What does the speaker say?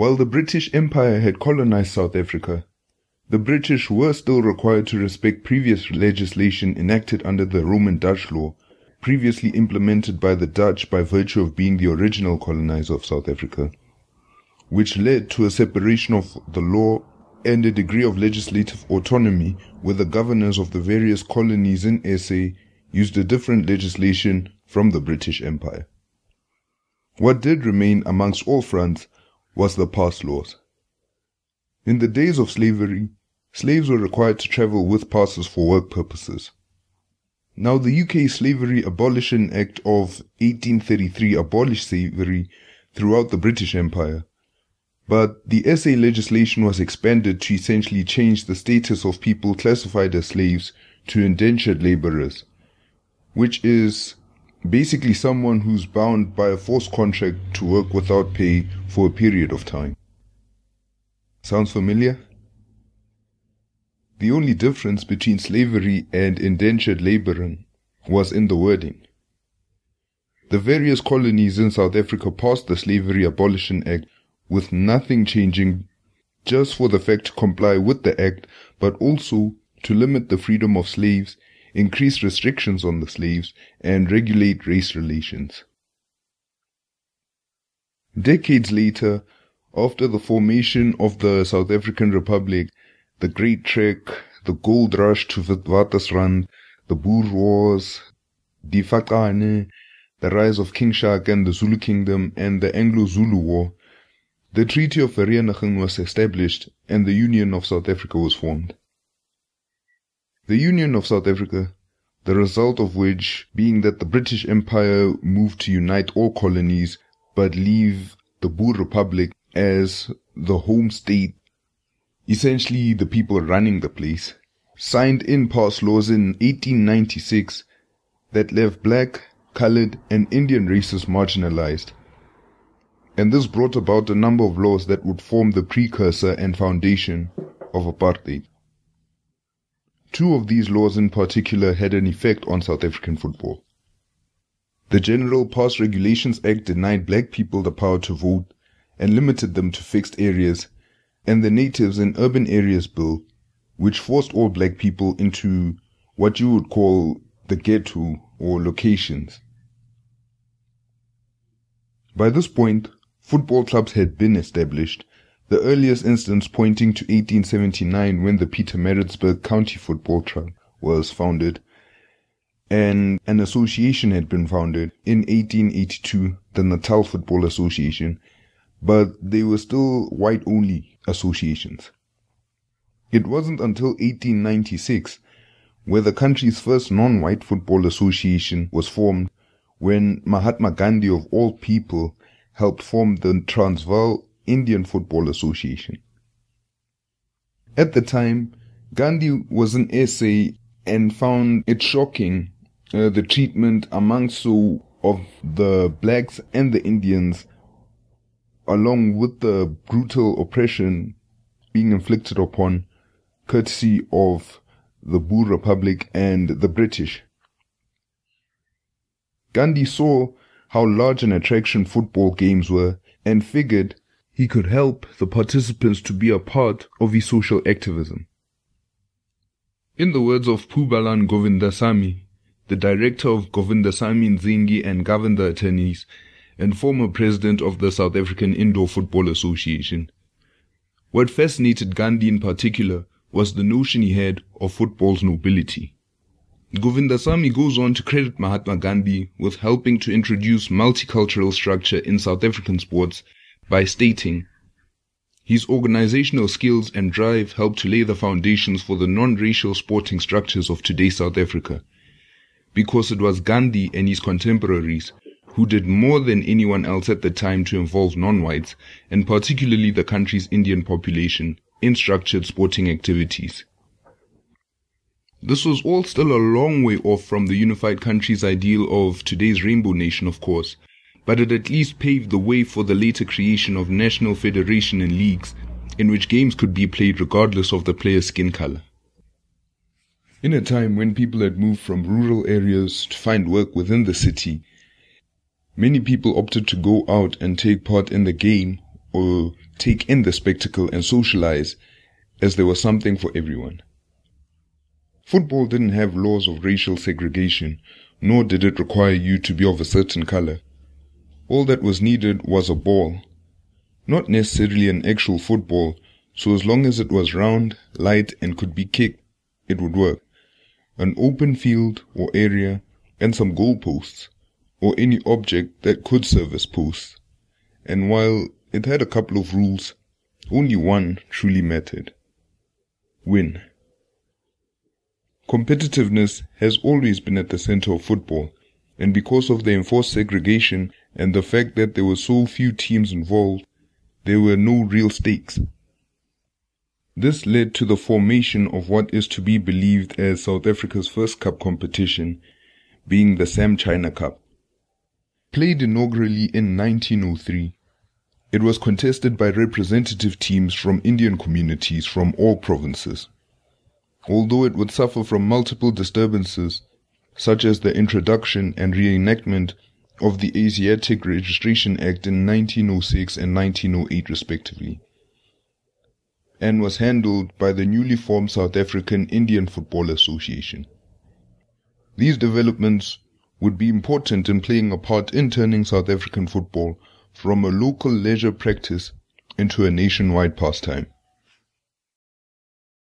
While the British Empire had colonized South Africa, the British were still required to respect previous legislation enacted under the Roman Dutch law, previously implemented by the Dutch by virtue of being the original colonizer of South Africa, which led to a separation of the law and a degree of legislative autonomy where the governors of the various colonies in SA used a different legislation from the British Empire. What did remain amongst all fronts was the pass laws. In the days of slavery, slaves were required to travel with passes for work purposes. Now, the UK Slavery Abolition Act of 1833 abolished slavery throughout the British Empire, but the SA legislation was expanded to essentially change the status of people classified as slaves to indentured labourers, which is basically someone who's bound by a forced contract to work without pay for a period of time. Sounds familiar? The only difference between slavery and indentured labouring was in the wording. The various colonies in South Africa passed the Slavery Abolition Act with nothing changing, just for the fact to comply with the act, but also to limit the freedom of slaves, increase restrictions on the slaves, and regulate race relations. Decades later, after the formation of the South African Republic, the Great Trek, the Gold Rush to Witwatersrand, the Boer Wars, die Fakane, the rise of King Shaka and the Zulu Kingdom, and the Anglo-Zulu War, the Treaty of Vereeniging was established and the Union of South Africa was formed. The Union of South Africa, the result of which being that the British Empire moved to unite all colonies but leave the Boer Republic as the home state, essentially the people running the place, signed in pass laws in 1896 that left black, coloured and Indian races marginalized. And this brought about a number of laws that would form the precursor and foundation of apartheid. Two of these laws in particular had an effect on South African football. The General Pass Regulations Act denied black people the power to vote and limited them to fixed areas, and the Natives in Urban Areas Bill, which forced all black people into what you would call the ghetto or locations. By this point, football clubs had been established, the earliest instance pointing to 1879 when the Pietermaritzburg County Football Club was founded, and an association had been founded in 1882, the Natal Football Association, but they were still white-only associations. It wasn't until 1896 where the country's first non-white football association was formed, when Mahatma Gandhi of all people helped form the Transvaal Indian Football Association. At the time, Gandhi was in SA and found it shocking the treatment amongst of the blacks and the Indians, along with the brutal oppression being inflicted upon courtesy of the Boer Republic and the British. Gandhi saw how large an attraction football games were and figured he could help the participants to be a part of his social activism. In the words of Phubalan Govindasamy, the director of Govindasamy Nzingi and Governor Attorneys, and former president of the South African Indoor Football Association, what fascinated Gandhi in particular was the notion he had of football's nobility. Govindasamy goes on to credit Mahatma Gandhi with helping to introduce multicultural structure in South African sports by stating, his organizational skills and drive helped to lay the foundations for the non-racial sporting structures of today's South Africa, because it was Gandhi and his contemporaries who did more than anyone else at the time to involve non-whites, and particularly the country's Indian population, in structured sporting activities. This was all still a long way off from the unified country's ideal of today's rainbow nation, of course, but it at least paved the way for the later creation of national federation and leagues in which games could be played regardless of the player's skin color. In a time when people had moved from rural areas to find work within the city, many people opted to go out and take part in the game or take in the spectacle and socialize, as there was something for everyone. Football didn't have laws of racial segregation, nor did it require you to be of a certain color. All that was needed was a ball. Not necessarily an actual football, so as long as it was round, light, and could be kicked, it would work. An open field or area, and some goalposts, or any object that could serve as posts. And while it had a couple of rules, only one truly mattered: win. Competitiveness has always been at the center of football, and because of the enforced segregation and the fact that there were so few teams involved, there were no real stakes. This led to the formation of what is to be believed as South Africa's first cup competition, being the Sam China Cup. Played inaugurally in 1903, it was contested by representative teams from Indian communities from all provinces. Although it would suffer from multiple disturbances, such as the introduction and reenactment of the Asiatic Registration Act in 1906 and 1908 respectively, and was handled by the newly formed South African Indian Football Association. These developments would be important in playing a part in turning South African football from a local leisure practice into a nationwide pastime.